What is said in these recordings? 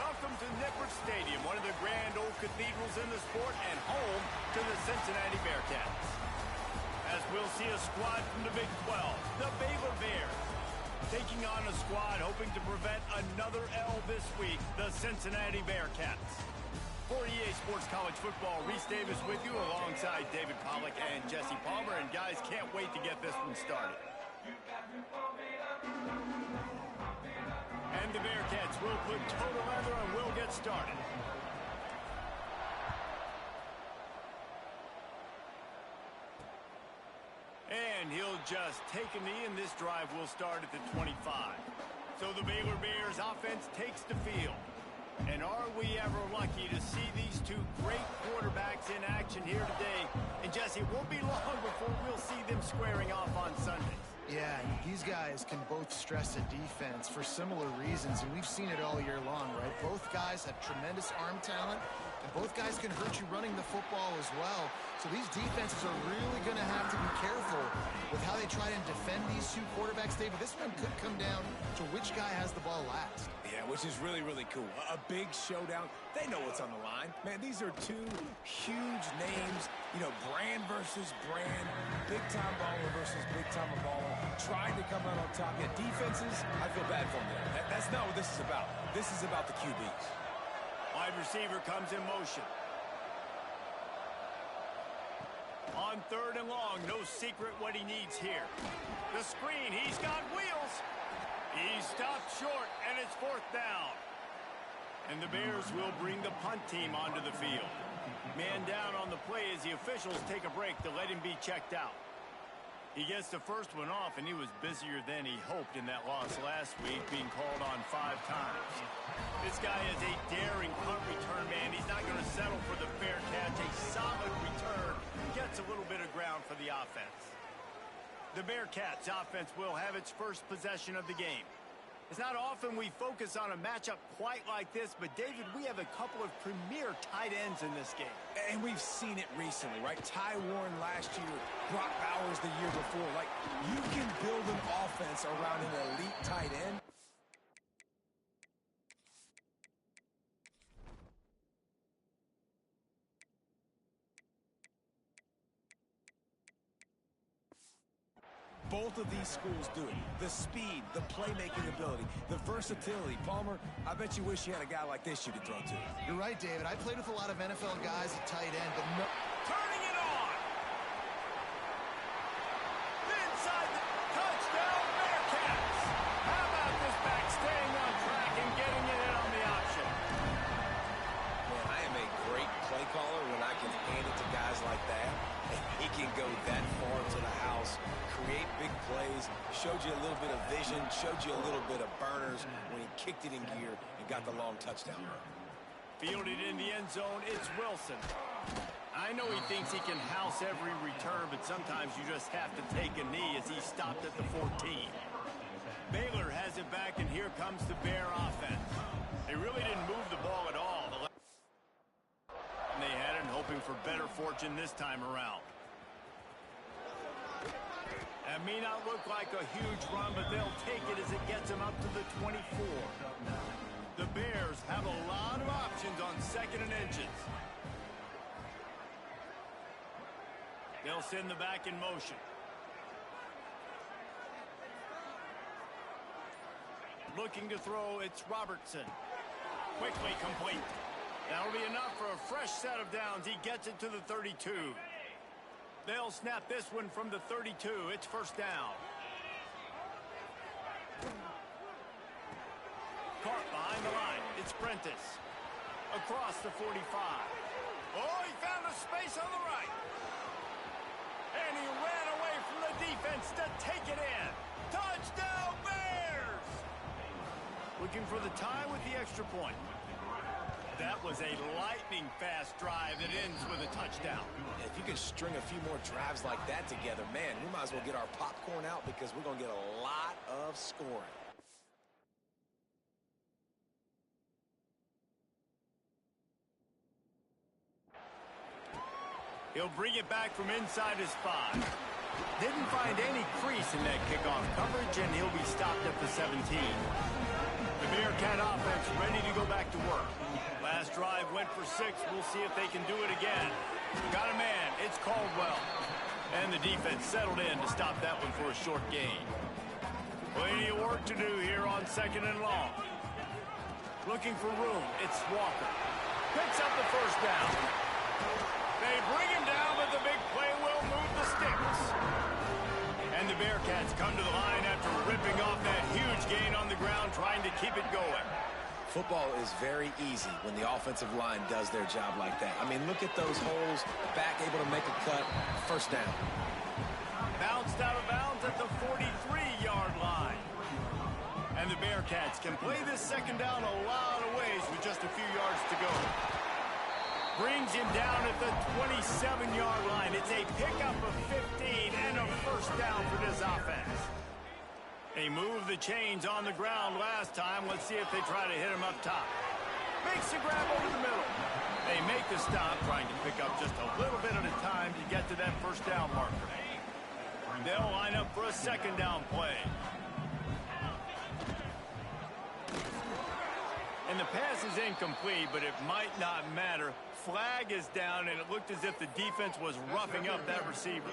Welcome to Nippert Stadium, one of the grand old cathedrals in the sport and home to the Cincinnati Bearcats. As we'll see a squad from the Big 12, the Baylor Bears, taking on a squad hoping to prevent another L this week, the Cincinnati Bearcats. For EA Sports College Football, Reese Davis with you alongside David Pollack and Jesse Palmer. And guys, can't wait to get this one started. And the Bearcats will put toe to leather and will get started. And he'll just take a knee, and this drive will start at the 25. So the Baylor Bears offense takes the field. And are we ever lucky to see these two great quarterbacks in action here today? And Jesse, it won't be long before we'll see them squaring off on Sundays. Yeah, these guys can both stress a defense for similar reasons, and we've seen it all year long, right? Both guys have tremendous arm talent, and both guys can hurt you running the football as well. So these defenses are really going to have to be careful with how they try and defend these two quarterbacks, David. This one could come down to which guy has the ball last. Yeah, which is really, really cool. A big showdown. They know what's on the line. Man, these are two huge names. You know, brand versus brand. Big-time baller versus big-time baller. Trying to come out on top. Yeah, defenses, I feel bad for them there. That's not what this is about. This is about the QBs. Wide receiver comes in motion. On 3rd and long, no secret what he needs here. The screen, he's got wheels. He stopped short, and it's 4th down. And the Bears will bring the punt team onto the field. Man down on the play as the officials take a break to let him be checked out. He gets the first one off, and he was busier than he hoped in that loss last week, being called on 5 times. This guy is a daring punt return man. He's not going to settle for the fair catch. A solid return gets a little bit of ground for the offense. The Bearcats offense will have its first possession of the game. It's not often we focus on a matchup quite like this, but David, we have a couple of premier tight ends in this game. And we've seen it recently, right? Ty Warren last year, Brock Bowers the year before. Like, you can build an offense around an elite tight end. Both of these schools do it. The speed, the playmaking ability, the versatility. Palmer, I bet you wish you had a guy like this you could throw to. You're right, David. I played with a lot of NFL guys at tight end, but no. Turning it on! Inside the touchdown, Bearcats! How about this back staying on track and getting it in on the option? Man, I am a great play caller when I can hand it to guys like that. And he can go that far to the house, create big plays, showed you a little bit of vision, showed you a little bit of burners when he kicked it in gear and got the long touchdown run. Fielded in the end zone, it's Wilson. I know he thinks he can house every return, but sometimes you just have to take a knee as he stopped at the 14. Baylor has it back, and here comes the Bear offense. They really didn't move the ball at all. They had it, hoping for better fortune this time around. That may not look like a huge run, but they'll take it as it gets them up to the 24. The Bears have a lot of options on 2nd and inches. They'll send the back in motion. Looking to throw, it's Robertson. Quickly complete. That'll be enough for a fresh set of downs. He gets it to the 32. They'll snap this one from the 32. It's 1st down. Caught behind the line. It's Prentice. Across the 45. Oh, he found a space on the right. And he ran away from the defense to take it in. Touchdown, Bears! Looking for the tie with the extra point. That was a lightning-fast drive that ends with a touchdown. If you can string a few more drives like that together, man, we might as well get our popcorn out because we're going to get a lot of scoring. He'll bring it back from inside his 5. Didn't find any crease in that kickoff coverage, and he'll be stopped at the 17. The Bearcat offense ready to go back to work. Last drive went for 6. We'll see if they can do it again. Got a man. It's Caldwell. And the defense settled in to stop that one for a short gain. Plenty of work to do here on 2nd and long. Looking for room. It's Walker. Picks up the first down. They bring him down, but the big play will move the sticks. And the Bearcats come to the line after ripping off that huge gain on the ground, trying to keep it going. Football is very easy when the offensive line does their job like that. I mean, look at those holes. Back able to make a cut. First down. Bounced out of bounds at the 43-yard line. And the Bearcats can play this second down a lot of ways with just a few yards to go. Brings him down at the 27-yard line. It's a pickup of 15 and a first down for this offense. They moved the chains on the ground last time. Let's see if they try to hit him up top. Makes a grab over the middle. They make the stop, trying to pick up just a little bit at a time to get to that first down marker. They'll line up for a second down play. And the pass is incomplete, but it might not matter. Flag is down, and it looked as if the defense was roughing up that receiver.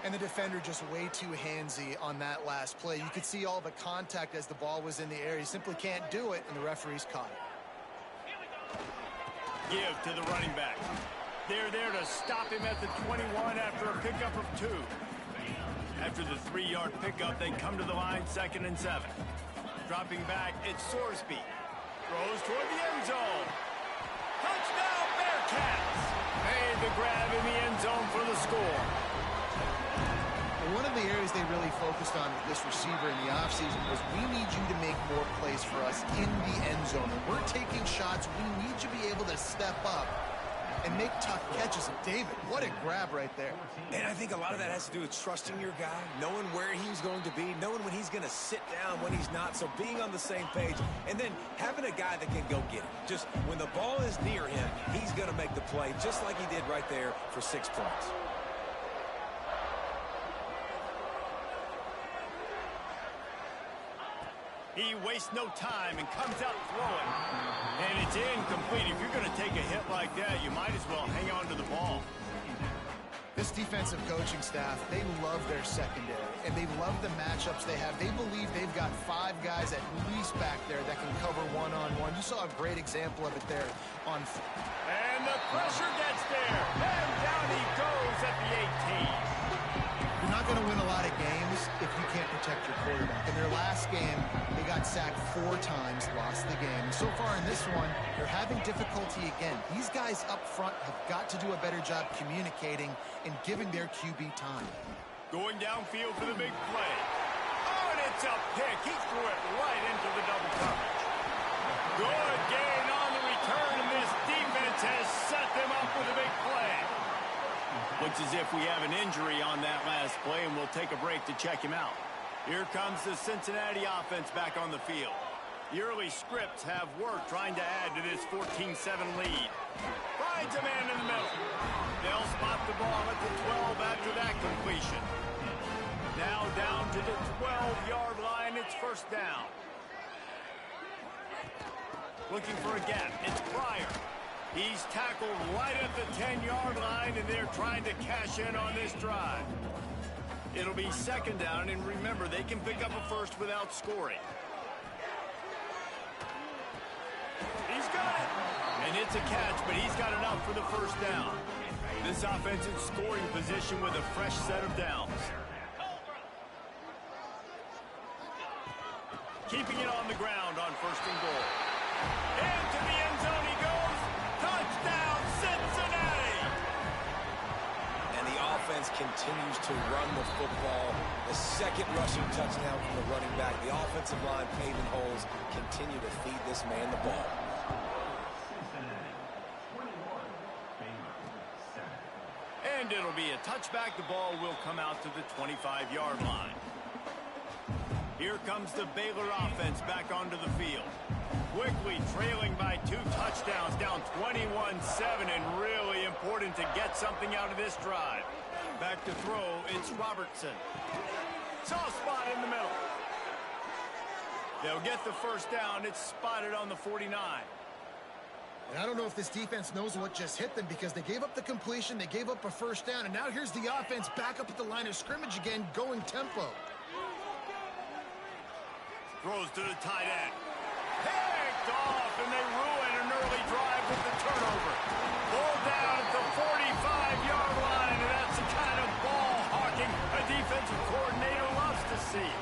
And the defender just way too handsy on that last play. You could see all the contact as the ball was in the air. He simply can't do it, and the referee's caught it. Give to the running back. They're there to stop him at the 21 after a pickup of 2. After the 3-yard pickup, they come to the line 2nd and 7. Dropping back, it's Sorsby. Throws toward the end zone. Touchdown, Bearcats! Made the grab in the end zone for the score. One of the areas they really focused on with this receiver in the offseason was, we need you to make more plays for us in the end zone. When we're taking shots, we need you to be able to step up and make tough catches. And David, what a grab right there. And I think a lot of that has to do with trusting your guy, knowing where he's going to be, knowing when he's going to sit down, when he's not. So being on the same page, and then having a guy that can go get it. Just when the ball is near him, he's going to make the play, just like he did right there for 6 points. He wastes no time and comes out throwing. And it's incomplete. If you're going to take a hit like that, you might as well hang on to the ball. This defensive coaching staff, they love their secondary, and they love the matchups they have. They believe they've got 5 guys at least back there that can cover one-on-one. You saw a great example of it there on... And the pressure gets there. And down he goes at the 18. You're not going to win a lot of games if you can't protect your quarterback. In their last game, they got sacked 4 times, lost the game. So far in this one, they're having difficulty again. These guys up front have got to do a better job communicating and giving their QB time. Going downfield for the big play. Oh, and it's a pick. He threw it right into the double coverage. Good gain on the return, and this defense has set them up with a big play. Looks as if we have an injury on that last play, and we'll take a break to check him out. Here comes the Cincinnati offense back on the field. The early scripts have worked trying to add to this 14-7 lead. Finds a man in the middle. They'll spot the ball at the 12 after that completion. Now down to the 12-yard line. It's first down. Looking for a gap. It's Pryor. He's tackled right at the 10-yard line, and they're trying to cash in on this drive. It'll be second down, and remember, they can pick up a first without scoring. He's got it. And it's a catch, but he's got enough for the first down. This offense in scoring position with a fresh set of downs. Keeping it on the ground on first and goal. Into the end zone he goes. Touchdown, Cincinnati! And the offense continues to run the football. The second rushing touchdown from the running back. The offensive line paving holes continue to feed this man the ball. And it'll be a touchback. The ball will come out to the 25-yard line. Here comes the Baylor offense back onto the field. Quickly trailing by 2 touchdowns, down 21-7, and really important to get something out of this drive. Back to throw, it's Robertson. Soft spot in the middle. They'll get the first down. It's spotted on the 49. And I don't know if this defense knows what just hit them because they gave up the completion, they gave up a first down, and now here's the offense back up at the line of scrimmage again, going tempo. Throws to the tight end. Picked off, and they ruin an early drive with the turnover. Ball down at the 45-yard line, and that's the kind of ball hawking a defensive coordinator loves to see.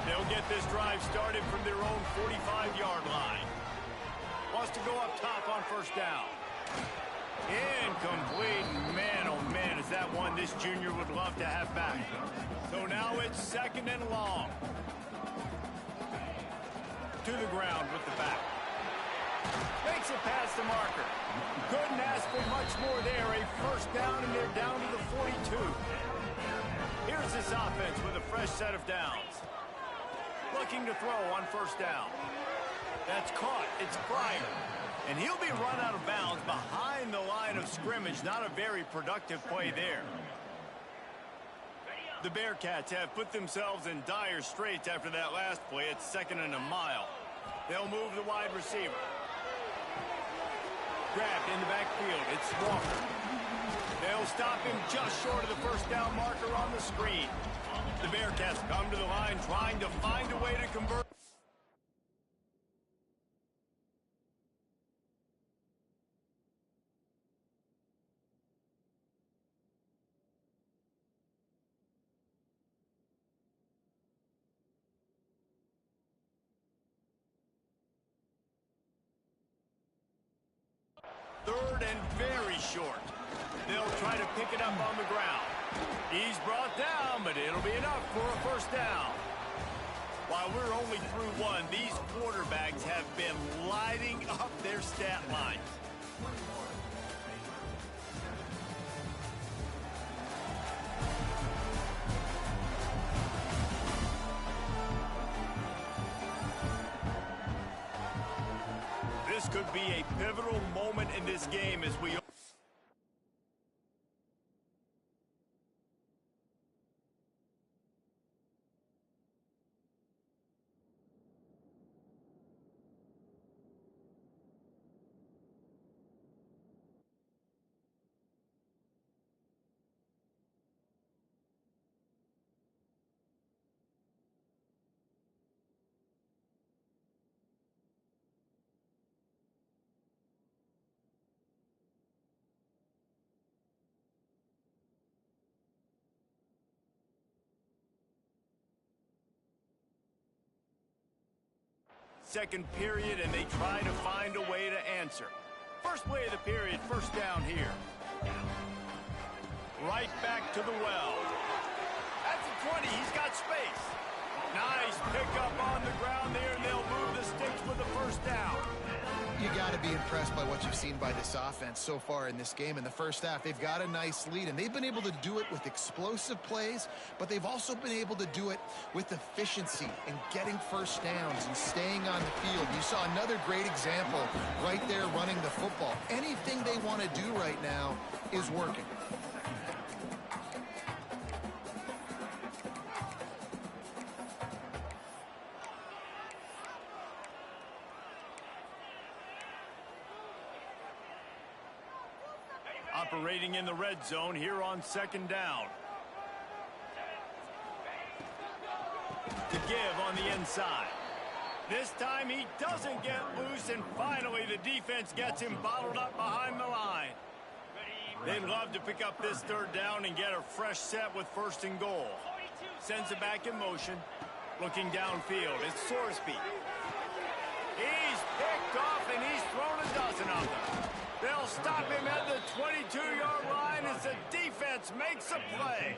They'll get this drive started from their own 45-yard line. Wants to go up top on first down. Incomplete. Man, oh man, is that one this junior would love to have back. So now it's second and long. To the ground with the back. Makes it past the marker. Couldn't ask for much more there. A first down, and they're down to the 42. Here's this offense with a fresh set of downs. Looking to throw on first down. That's caught. It's Pryor. And he'll be run out of bounds behind the line of scrimmage. Not a very productive play there. The Bearcats have put themselves in dire straits after that last play. It's second and a mile. They'll move the wide receiver. Grabbed in the backfield. It's Walker. They'll stop him just short of the first down marker on the screen. The Bearcats come to the line trying to find a way to convert. Third and very short. They'll try to pick it up on the ground. He's brought down, but it'll be enough for a first down. While we're only through one, these quarterbacks have been lighting up their stat lines. This could be a pivotal moment in this game as we... Second period, and they try to find a way to answer. First play of the period, first down here. Right back to the well. At the 20, he's got space. Nice pickup on the ground there, and they'll move the sticks with the first down. You got to be impressed by what you've seen by this offense so far in this game. In the first half, they've got a nice lead, and they've been able to do it with explosive plays, but they've also been able to do it with efficiency and getting first downs and staying on the field. You saw another great example right there running the football. Anything they want to do right now is working. Operating in the red zone here on second down. To give on the inside. This time he doesn't get loose, and finally the defense gets him bottled up behind the line. They'd love to pick up this third down and get a fresh set with first and goal. Sends it back in motion. Looking downfield, it's Sorsby. He's picked off, and he's thrown a dozen of them. They'll stop him at the 22-yard line as the defense makes a play.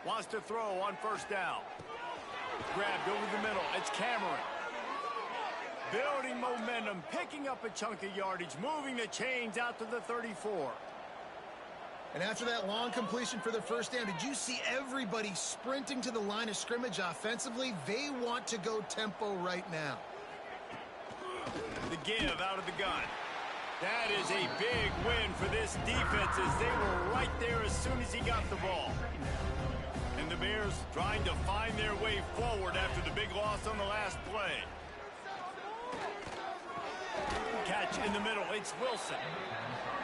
Wants to throw on first down. Grabbed over the middle. It's Cameron. Building momentum, picking up a chunk of yardage, moving the chains out to the 34. And after that long completion for the first down, did you see everybody sprinting to the line of scrimmage offensively? They want to go tempo right now. The give out of the gun. That is a big win for this defense as they were right there as soon as he got the ball. And the Bears trying to find their way forward after the big loss on the last play. Catch in the middle. It's Wilson.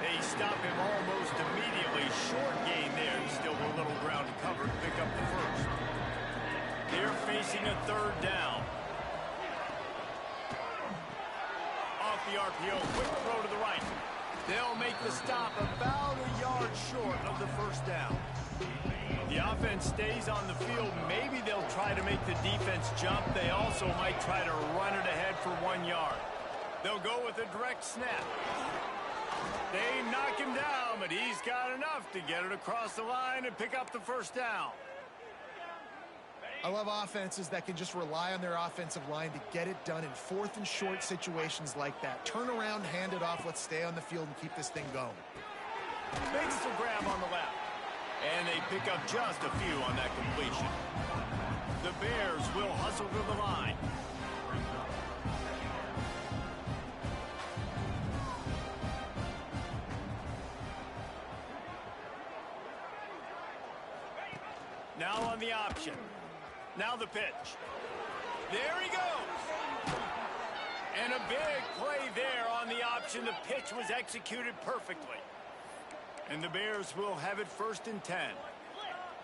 They stop him almost immediately. Short gain there. Still a little ground to cover to pick up the first. They're facing a third down. Off the RPO, quick throw to the right. They'll make the stop about a yard short of the first down. The offense stays on the field. Maybe they'll try to make the defense jump. They also might try to run it ahead for 1 yard. They'll go with a direct snap. They knock him down, but he's got enough to get it across the line and pick up the first down. I love offenses that can just rely on their offensive line to get it done in 4th and short situations like that. Turn around, hand it off, let's stay on the field and keep this thing going. Makes the grab on the left. And they pick up just a few on that completion. The Bears will hustle to the line. Now on the option. Now the pitch. There he goes. And a big play there on the option. The pitch was executed perfectly. And the Bears will have it 1st and 10.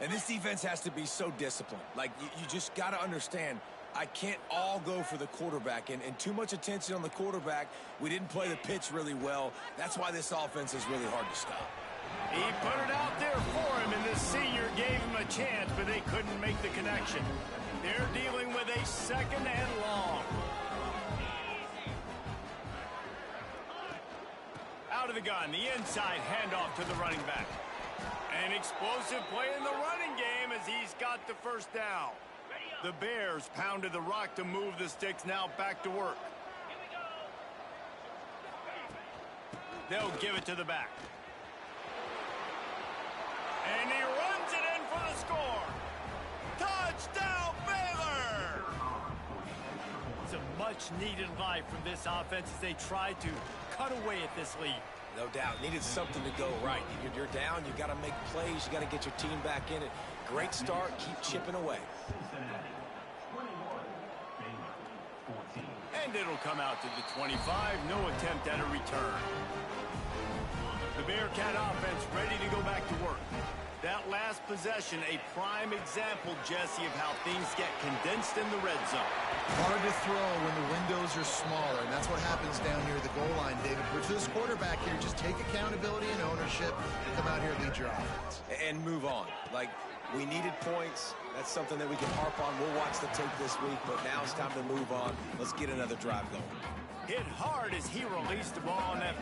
And this defense has to be so disciplined. Like, you just got to understand, I can't all go for the quarterback. And too much attention on the quarterback. We didn't play the pitch really well. That's why this offense is really hard to stop. He put it out there for him, and the senior gave him a chance, but they couldn't make the connection. They're dealing with a 2nd and long. Out of the gun, the inside handoff to the running back. An explosive play in the running game as he's got the first down. The Bears pounded the rock to move the sticks, now back to work. They'll give it to the back. And he runs it in for the score. Touchdown, Baylor! It's a much-needed life from this offense as they try to cut away at this lead. No doubt. Needed something to go right. You're down. You got to make plays. You got to get your team back in it. Great start. Keep chipping away. And it'll come out to the 25. No attempt at a return. The Bearcat offense ready to go back to work. That last possession, a prime example, Jesse, of how things get condensed in the red zone. Hard to throw when the windows are smaller, and that's what happens down near the goal line, David. But for this quarterback here, just take accountability and ownership and come out here and lead your offense. And move on. Like, we needed points. That's something that we can harp on. We'll watch the tape this week, but now it's time to move on. Let's get another drive going. Hit hard as he released the ball on that.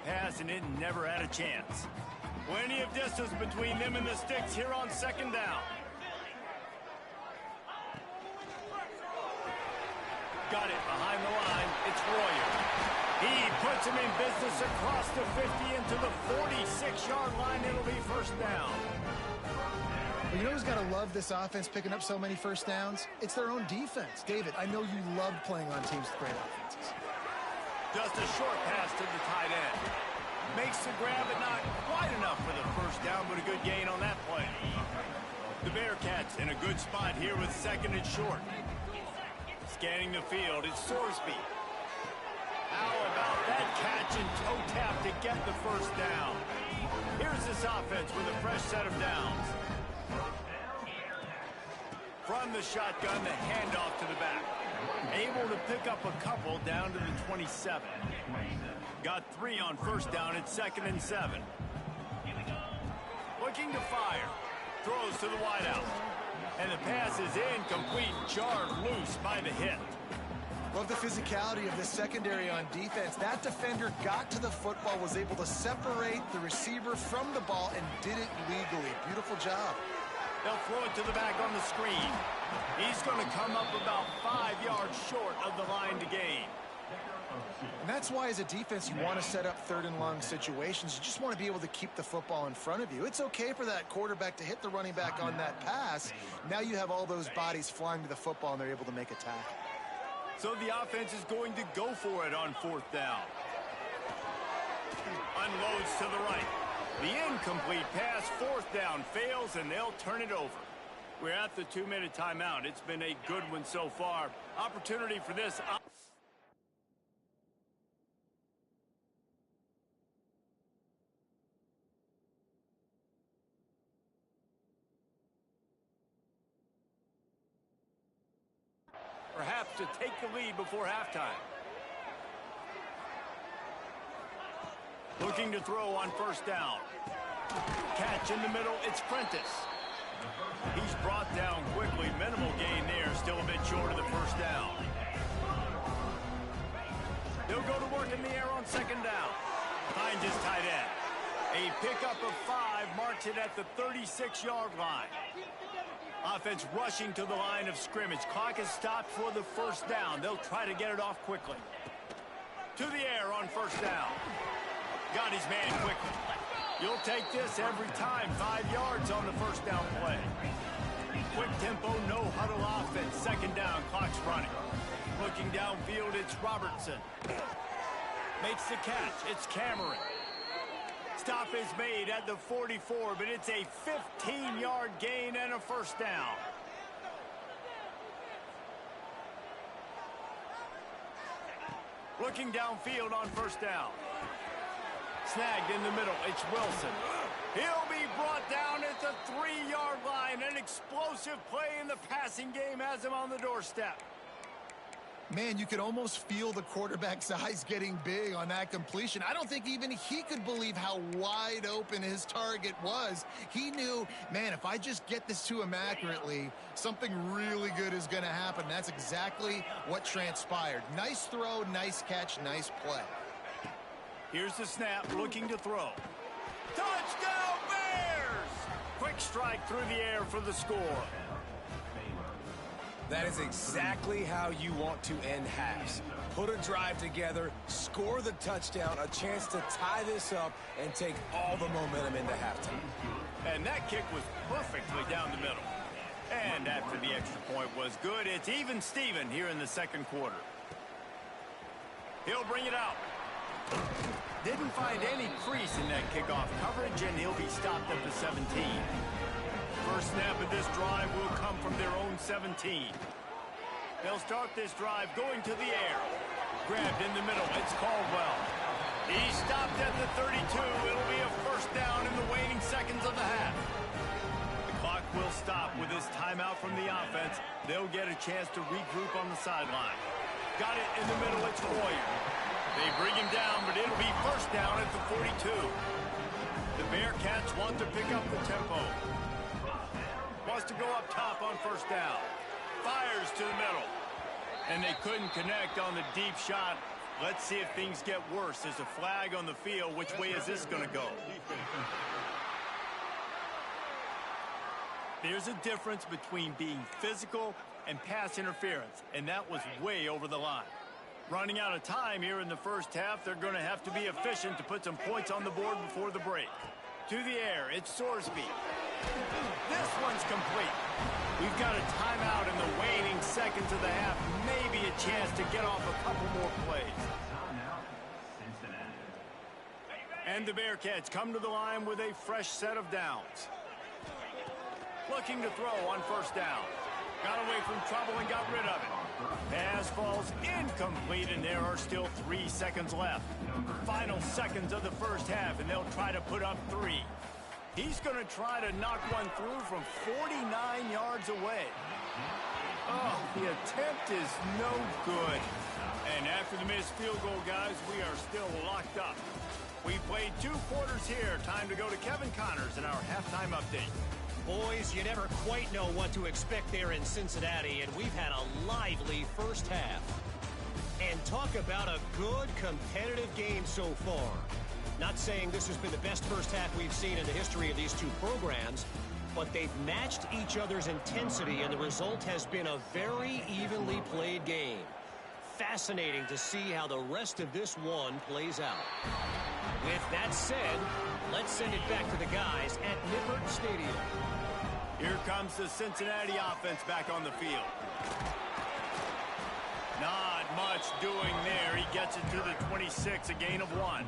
Pass and it never had a chance. Plenty of distance between them and the sticks here on 2nd down. Got it behind the line. It's Royer. He puts him in business across the 50 into the 46-yard line. It'll be 1st down. Well, you know who's got to love this offense picking up so many first downs? It's their own defense. David, I know you love playing on teams with great offenses. Just a short pass to the tight end. Makes the grab, but not quite enough for the first down, but a good gain on that play. The Bearcats in a good spot here with 2nd and short. Scanning the field, it's Sorsby. How about that catch and toe tap to get the first down? Here's this offense with a fresh set of downs. From the shotgun, the handoff to the back. Able to pick up a couple down to the 27. Got 3 on 1st down at 2nd and 7. Looking to fire. Throws to the wideout. And the pass is incomplete, jarred loose by the hit. Love the physicality of the secondary on defense. That defender got to the football, was able to separate the receiver from the ball, and did it legally. Beautiful job. They'll throw it to the back on the screen. He's going to come up about 5 yards short of the line to gain. And that's why, as a defense, you want to set up third and long situations. You just want to be able to keep the football in front of you. It's okay for that quarterback to hit the running back on that pass. Now you have all those bodies flying to the football, and they're able to make a tackle. So the offense is going to go for it on 4th down. Unloads to the right. The incomplete pass, 4th down, fails, and they'll turn it over. We're at the 2-minute timeout. It's been a good one so far. Opportunity for this. Perhaps to take the lead before halftime. Looking to throw on 1st down. Catch in the middle, it's Prentice. He's brought down quickly. Minimal gain there, still a bit short of the 1st down. They'll go to work in the air on 2nd down. Finds his tight end. A pickup of 5 marks it at the 36-yard line. Offense rushing to the line of scrimmage. Clock is stopped for the 1st down. They'll try to get it off quickly. To the air on 1st down. Got his man quickly. You'll take this every time. 5 yards on the 1st down play. Quick tempo, no huddle offense. 2nd down, clock's running. Looking downfield, it's Robertson. Makes the catch. It's Cameron. Stop is made at the 44, but it's a 15-yard gain and a 1st down. Looking downfield on 1st down. Snagged in the middle, it's Wilson. He'll be brought down at the 3-yard line. An explosive play in the passing game has him on the doorstep. Man, you could almost feel the quarterback's eyes getting big on that completion. I don't think even he could believe how wide open his target was. He knew, man, if I just get this to him accurately, something really good is going to happen. That's exactly what transpired. Nice throw, nice catch, nice play. Here's the snap, looking to throw. Touchdown, Bears! Quick strike through the air for the score. That is exactly how you want to end halves. Put a drive together, score the touchdown, a chance to tie this up, and take all the momentum into halftime. And that kick was perfectly down the middle. And after the extra point was good, it's even Steven here in the 2nd quarter. He'll bring it out. Didn't find any crease in that kickoff coverage, and he'll be stopped at the 17. First snap of this drive will come from their own 17. They'll start this drive going to the air. Grabbed in the middle, it's Caldwell. He's stopped at the 32. It'll be a 1st down in the waning seconds of the half. The clock will stop with this timeout from the offense. They'll get a chance to regroup on the sideline. Got it in the middle, it's Hoyer. They bring him down, but it'll be 1st down at the 42. The Bearcats want to pick up the tempo. Wants to go up top on 1st down. Fires to the middle. And they couldn't connect on the deep shot. Let's see if things get worse. There's a flag on the field. Which way is this going to go? There's a difference between being physical and pass interference, and that was way over the line. Running out of time here in the 1st half, they're going to have to be efficient to put some points on the board before the break. To the air, it's Sorsby. This one's complete. We've got a timeout in the waning seconds of the half. Maybe a chance to get off a couple more plays. And the Bearcats come to the line with a fresh set of downs. Looking to throw on 1st down. Got away from trouble and got rid of it. Pass falls incomplete, and there are still 3 seconds left. Final seconds of the 1st half, and they'll try to put up 3. He's going to try to knock one through from 49 yards away. Oh, the attempt is no good. And after the missed field goal, guys, we are still locked up. We played 2 quarters here. Time to go to Kevin Connors in our halftime update. Boys, you never quite know what to expect there in Cincinnati, and we've had a lively 1st half. And talk about a good competitive game so far. Not saying this has been the best first half we've seen in the history of these two programs, but they've matched each other's intensity, and the result has been a very evenly played game. Fascinating to see how the rest of this one plays out. With that said, let's send it back to the guys at Nippert Stadium. Here comes the Cincinnati offense back on the field. Not much doing there. He gets it to the 26, a gain of 1.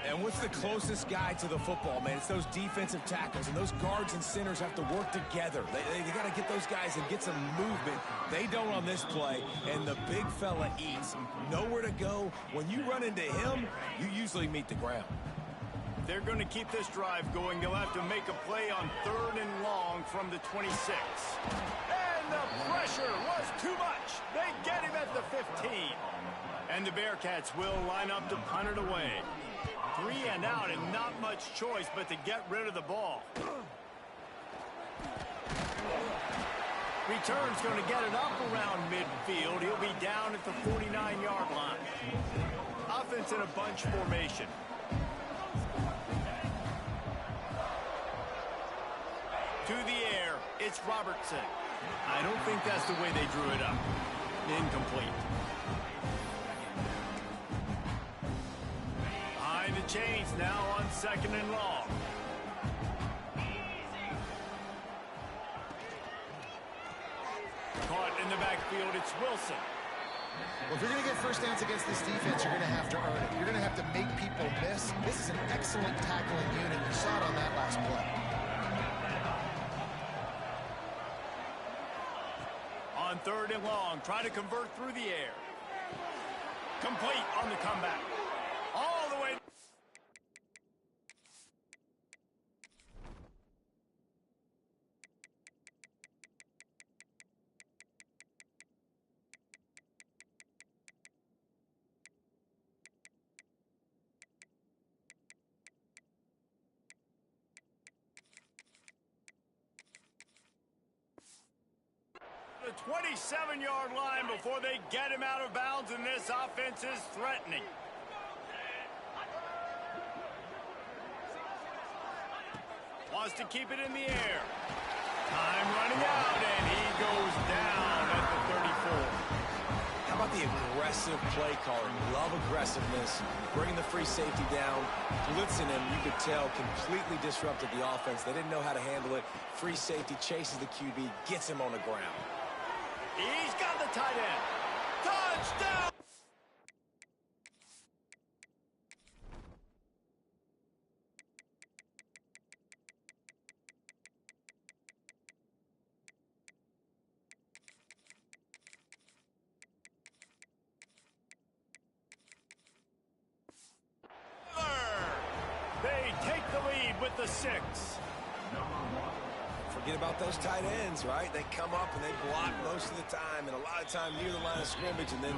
And what's the closest guy to the football, man? It's those defensive tackles, and those guards and centers have to work together. They got to get those guys and get some movement. They don't on this play, and the big fella eats. Nowhere to go. When you run into him, you usually meet the ground. They're going to keep this drive going. They'll have to make a play on 3rd and long from the 26. And the pressure was too much. They get him at the 15. And the Bearcats will line up to punt it away. 3 and out, and not much choice but to get rid of the ball. Return's going to get it up around midfield. He'll be down at the 49-yard line. Offense in a bunch formation. To the air, it's Robertson. I don't think that's the way they drew it up. Incomplete. Behind the chains now on 2nd and long. Caught in the backfield, it's Wilson. Well, if you're going to get first downs against this defense, you're going to have to earn it. You're going to have to make people miss. This is an excellent tackling unit. You saw it on that last play. On 3rd and long, try to convert through the air. Complete on the comeback. All the way. The 27-yard line before they get him out of bounds, and this offense is threatening. Wants to keep it in the air. Time running out, and he goes down at the 34. How about the aggressive play calling? Love aggressiveness. Bringing the free safety down, blitzing him, you could tell, completely disrupted the offense. They didn't know how to handle it. Free safety chases the QB, gets him on the ground. He's got the tight end. Touchdown! They take the lead with the 6. Forget about those tight ends, right? They come up and they block most of the time, and a lot of time near the line of scrimmage, and then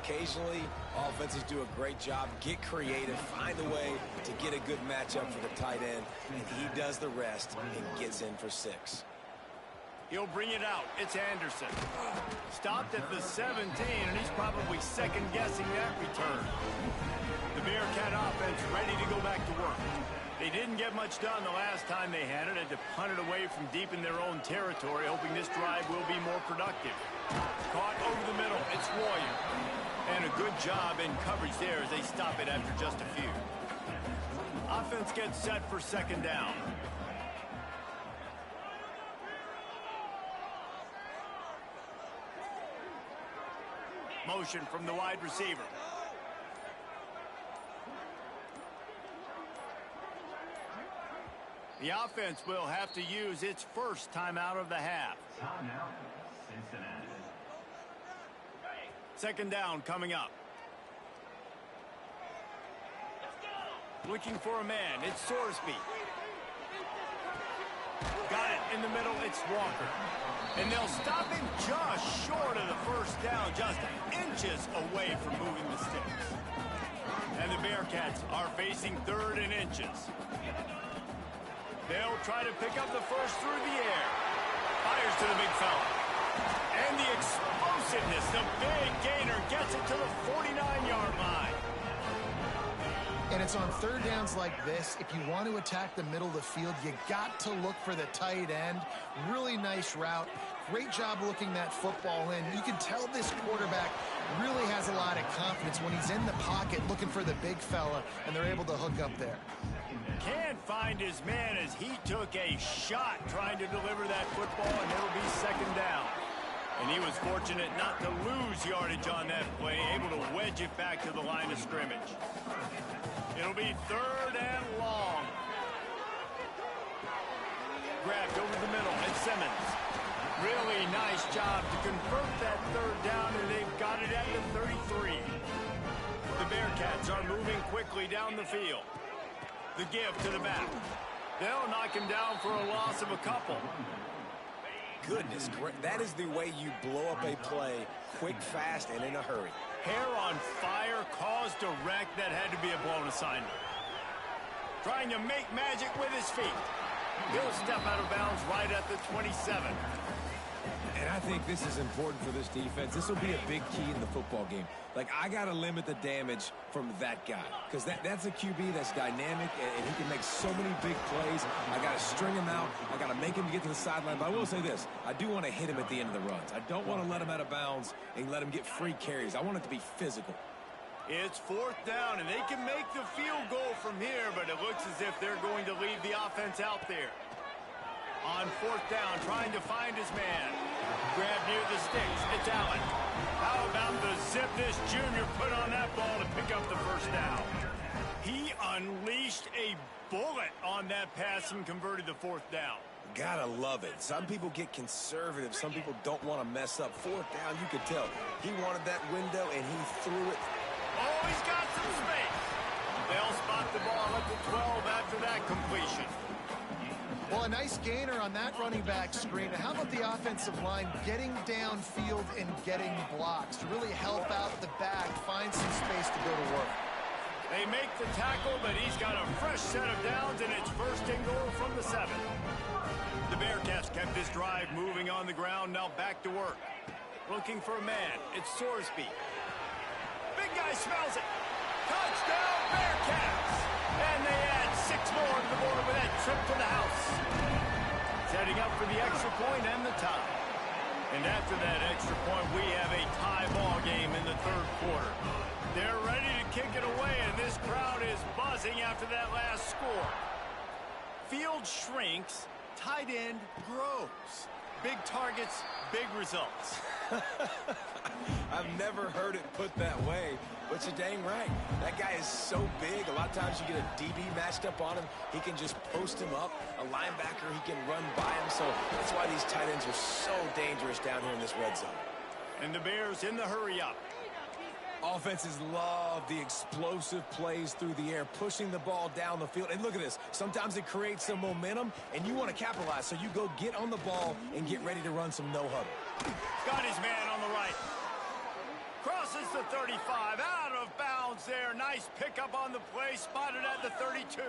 occasionally offenses do a great job, get creative, find a way to get a good matchup for the tight end, and he does the rest and gets in for 6. He'll bring it out. It's Anderson. Stopped at the 17, and he's probably second-guessing that return. The Bearcat offense ready to go back to work. They didn't get much done the last time they had it. Had to punt it away from deep in their own territory, hoping this drive will be more productive. Caught over the middle. It's Warrior. And a good job in coverage there as they stop it after just a few. Offense gets set for 2nd down. Motion from the wide receiver. The offense will have to use its first timeout of the half. Timeout, Cincinnati. 2nd down coming up. Looking for a man. It's Sorsby. Got it in the middle. It's Walker. And they'll stop him just short of the first down, just inches away from moving the sticks. And the Bearcats are facing 3rd and inches. They'll try to pick up the first through the air. Fires to the big fella. And the explosiveness, the big gainer gets it to the 49-yard line. And it's on third downs like this. If you want to attack the middle of the field, you got to look for the tight end. Really nice route. Great job looking that football in. You can tell this quarterback really has a lot of confidence when he's in the pocket looking for the big fella, and they're able to hook up there. Can't find his man as he took a shot trying to deliver that football, and it'll be second down. And he was fortunate not to lose yardage on that play, able to wedge it back to the line of scrimmage. It'll be third and long. Grabbed over the middle, and Simmons. Really nice job to convert that third down, and they've got it at the 33. The Bearcats are moving quickly down the field. The give to the back. They'll knock him down for a loss of a couple. Goodness, that is the way you blow up a play quick, fast, and in a hurry. Hair on fire, caused a wreck. That had to be a blown assignment. Trying to make magic with his feet. He'll step out of bounds right at the 27. And I think this is important for this defense. This will be a big key in the football game. Like, I got to limit the damage from that guy. Because that's a QB that's dynamic, and he can make so many big plays. I got to string him out. I got to make him get to the sideline. But I will say this. I do want to hit him at the end of the runs. I don't want to let him out of bounds and let him get free carries. I want it to be physical. It's fourth down, and they can make the field goal from here, but it looks as if they're going to leave the offense out there. On fourth down, trying to find his man. Grab near the sticks. It's Allen. How about the zip this junior put on that ball to pick up the first down? He unleashed a bullet on that pass and converted the fourth down. Gotta love it. Some people get conservative. Some people don't want to mess up. Fourth down, you could tell. He wanted that window, and he threw it. Oh, he's got some space. They'll spot the ball at the 12 after that completion. Well, a nice gainer on that running back screen. How about the offensive line getting downfield and getting blocks to really help out the back, find some space to go to work? They make the tackle, but he's got a fresh set of downs, and it's first and goal from the 7. The Bearcats kept this drive moving on the ground, now back to work. Looking for a man. It's Sorsby. Big guy smells it. Touchdown, Bearcats! And they add 6 more to the board with that trip to the house. Setting up for the extra point and the tie. And after that extra point, we have a tie ball game in the third quarter. They're ready to kick it away, and this crowd is buzzing after that last score. Field shrinks, tight end grows. Big targets, big results. I've never heard it put that way, but you're dang right. That guy is so big. A lot of times you get a DB matched up on him. He can just post him up. A linebacker, he can run by him. So that's why these tight ends are so dangerous down here in this red zone. And the Bears in the hurry up. Offenses love the explosive plays through the air, pushing the ball down the field. And look at this. Sometimes it creates some momentum, and you want to capitalize. So you go get on the ball and get ready to run some no-huddle. Got his man on the right. Crosses the 35. Out of bounds there. Nice pickup on the play. Spotted at the 32.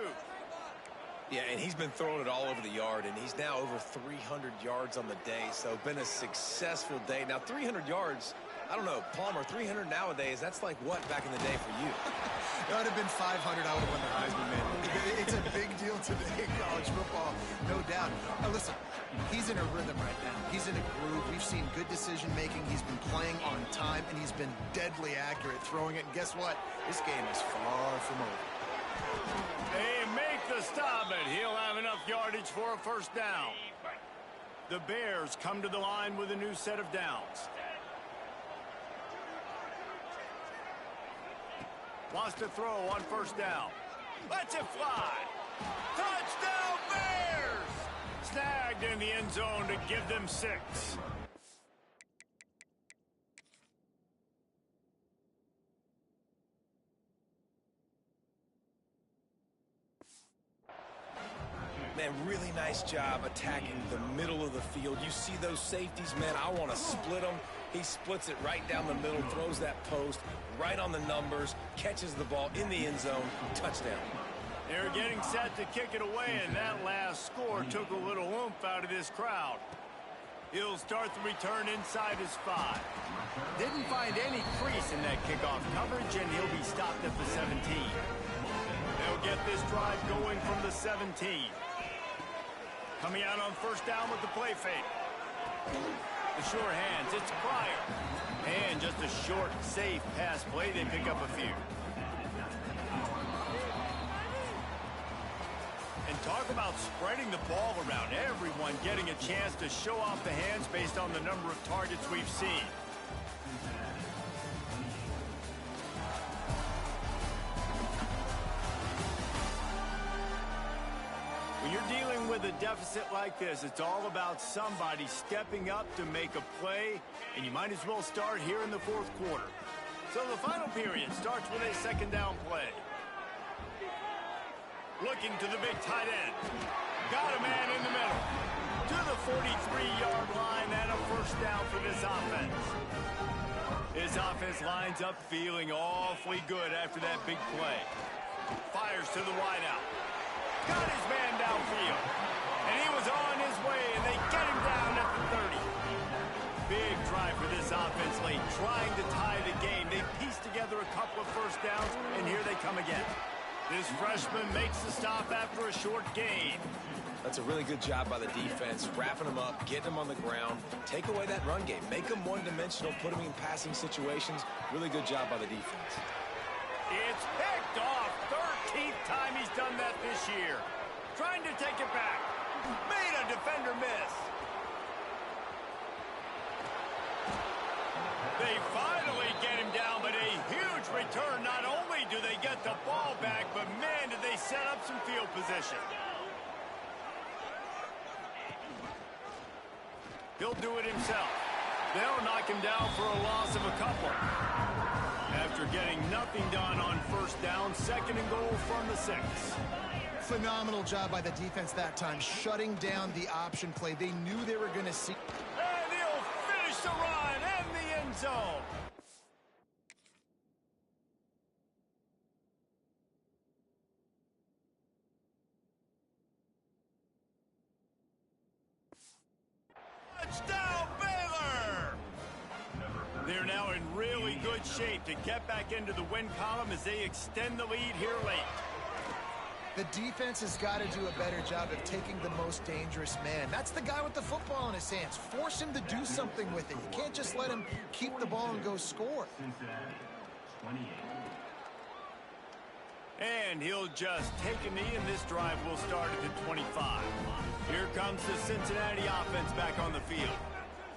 Yeah, and he's been throwing it all over the yard, and he's now over 300 yards on the day. So been a successful day. Now, 300 yards... I don't know, Palmer, 300 nowadays, that's like what back in the day for you? It would have been 500, I would have won the Heisman, man. It's a big deal today in college football, no doubt. Now, listen, he's in a rhythm right now. He's in a groove. We've seen good decision-making. He's been playing on time, and he's been deadly accurate throwing it. And guess what? This game is far from over. They make the stop, and he'll have enough yardage for a first down. The Bears come to the line with a new set of downs. Wants to throw on first down. Lets it fly. Touchdown, Bears! Snagged in the end zone to give them 6. Man, really nice job attacking the middle of the field. You see those safeties, man, I want to split them. He splits it right down the middle, throws that post, right on the numbers, catches the ball in the end zone, touchdown. They're getting set to kick it away, and that last score took a little oomph out of this crowd. He'll start the return inside his 5. Didn't find any crease in that kickoff coverage, and he'll be stopped at the 17. They'll get this drive going from the 17. Coming out on first down with the play fake. The sure hands, it's Pryor. And just a short, safe pass play. They pick up a few. And talk about spreading the ball around. Everyone getting a chance to show off the hands based on the number of targets we've seen. When you're dealing with a deficit like this, it's all about somebody stepping up to make a play, and you might as well start here in the fourth quarter. So the final period starts with a second down play. Looking to the big tight end. Got a man in the middle. To the 43-yard line and a first down for this offense. This offense lines up feeling awfully good after that big play. Fires to the wideout. Got his man downfield. And he was on his way, and they get him down at the 30. Big drive for this offense late, trying to tie the game. They pieced together a couple of first downs, and here they come again. This freshman makes the stop after a short gain. That's a really good job by the defense, wrapping them up, getting them on the ground, take away that run game, make them one-dimensional, put them in passing situations. Really good job by the defense. It's picked off. 13th time he's done that this year. Trying to take it back. Made a defender miss. They finally get him down, but a huge return. Not only do they get the ball back, but man, did they set up some field position. He'll do it himself. They'll knock him down for a loss of a couple. After getting nothing done on first down, second and goal from the 6. Phenomenal job by the defense that time, shutting down the option play. They knew they were going to see. And he'll finish the run and the end zone. Touchdown, Baylor! They're now in really good shape to get back into the win column as they extend the lead here late. The defense has got to do a better job of taking the most dangerous man. That's the guy with the football in his hands. Force him to do something with it. You can't just let him keep the ball and go score. Cincinnati, 28. And he'll just take a knee, and this drive will start at the 25. Here comes the Cincinnati offense back on the field.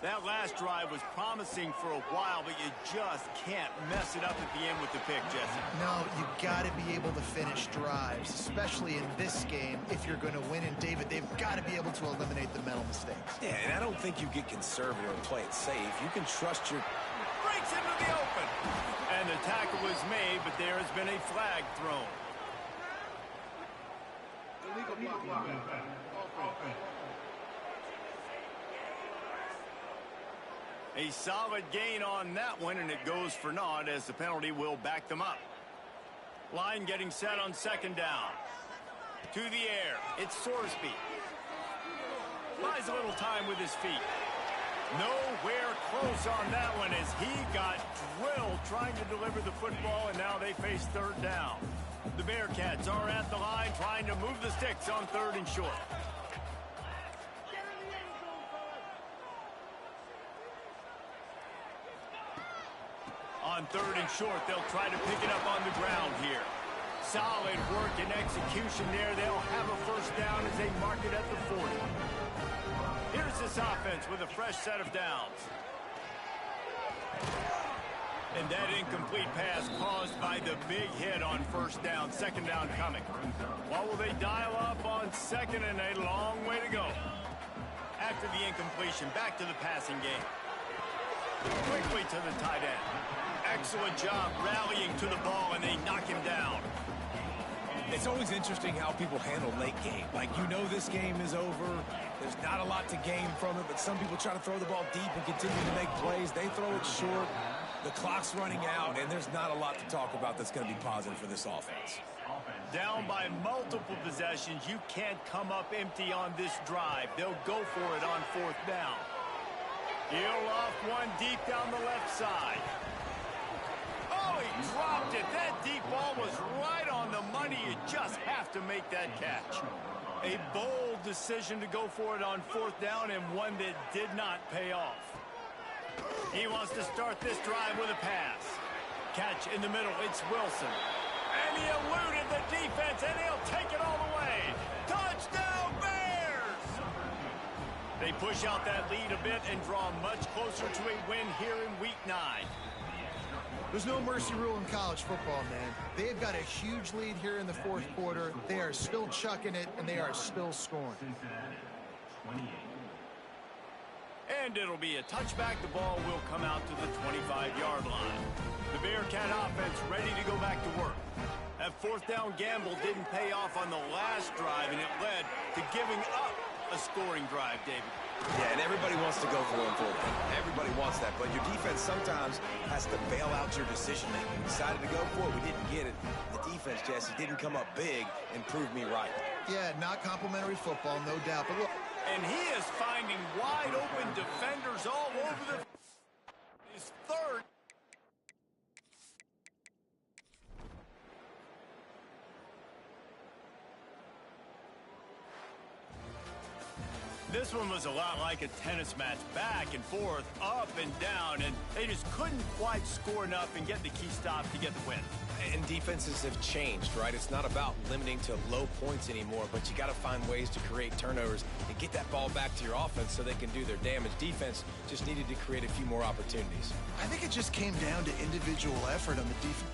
That last drive was promising for a while, but you just can't mess it up at the end with the pick, Jesse. No, you got to be able to finish drives, especially in this game if you're going to win. And, David, they've got to be able to eliminate the mental mistakes. Yeah, and I don't think you get conservative and play it safe. You can trust your... Breaks into the open. And the tackle was made, but there has been a flag thrown. Illegal block. Offense. A solid gain on that one, and it goes for naught as the penalty will back them up. Line getting set on second down. To the air. It's Sorsby. Buys a little time with his feet. Nowhere close on that one as he got drilled trying to deliver the football, and now they face third down. The Bearcats are at the line trying to move the sticks on third and short. On third and short, they'll try to pick it up on the ground here. Solid work and execution there. They'll have a first down as they mark it at the 40. Here's this offense with a fresh set of downs. And that incomplete pass caused by the big hit on first down. Second down coming. What will they dial up on second, and a long way to go. After the incompletion, back to the passing game. Quickly to the tight end. Excellent job rallying to the ball, and they knock him down. It's always interesting how people handle late game. Like, you know this game is over. There's not a lot to gain from it, but some people try to throw the ball deep and continue to make plays. They throw it short. The clock's running out, and there's not a lot to talk about that's going to be positive for this offense. Down by multiple possessions, you can't come up empty on this drive. They'll go for it on fourth down. He'll off one deep down the left side. Oh, he dropped it. That deep ball was right on the money. You just have to make that catch. A bold decision to go for it on 4th down, and one that did not pay off. He wants to start this drive with a pass. Catch in the middle. It's Wilson. And he eluded the defense, and he'll take it all the way. Touchdown, Bears! They push out that lead a bit and draw much closer to a win here in Week 9. There's no mercy rule in college football, man. They've got a huge lead here in the 4th quarter. They are still chucking it, and they are still scoring. Cincinnati, 28. And it'll be a touchback. The ball will come out to the 25-yard line. The Bearcat offense ready to go back to work. That 4th down gamble didn't pay off on the last drive, and it led to giving up a scoring drive, David. Yeah, and everybody wants to go for it. Everybody wants that, but your defense sometimes has to bail out your decision-making. We decided to go for it. We didn't get it. The defense, Jesse, didn't come up big and prove me right. Yeah, not complimentary football, no doubt. But look, And he is finding wide-open defenders all over the... His 3rd. This one was a lot like a tennis match, back and forth, up and down, and they just couldn't quite score enough and get the key stop to get the win. And defenses have changed, right? It's not about limiting to low points anymore, but you got to find ways to create turnovers and get that ball back to your offense so they can do their damage. Defense just needed to create a few more opportunities. I think it just came down to individual effort on the defense.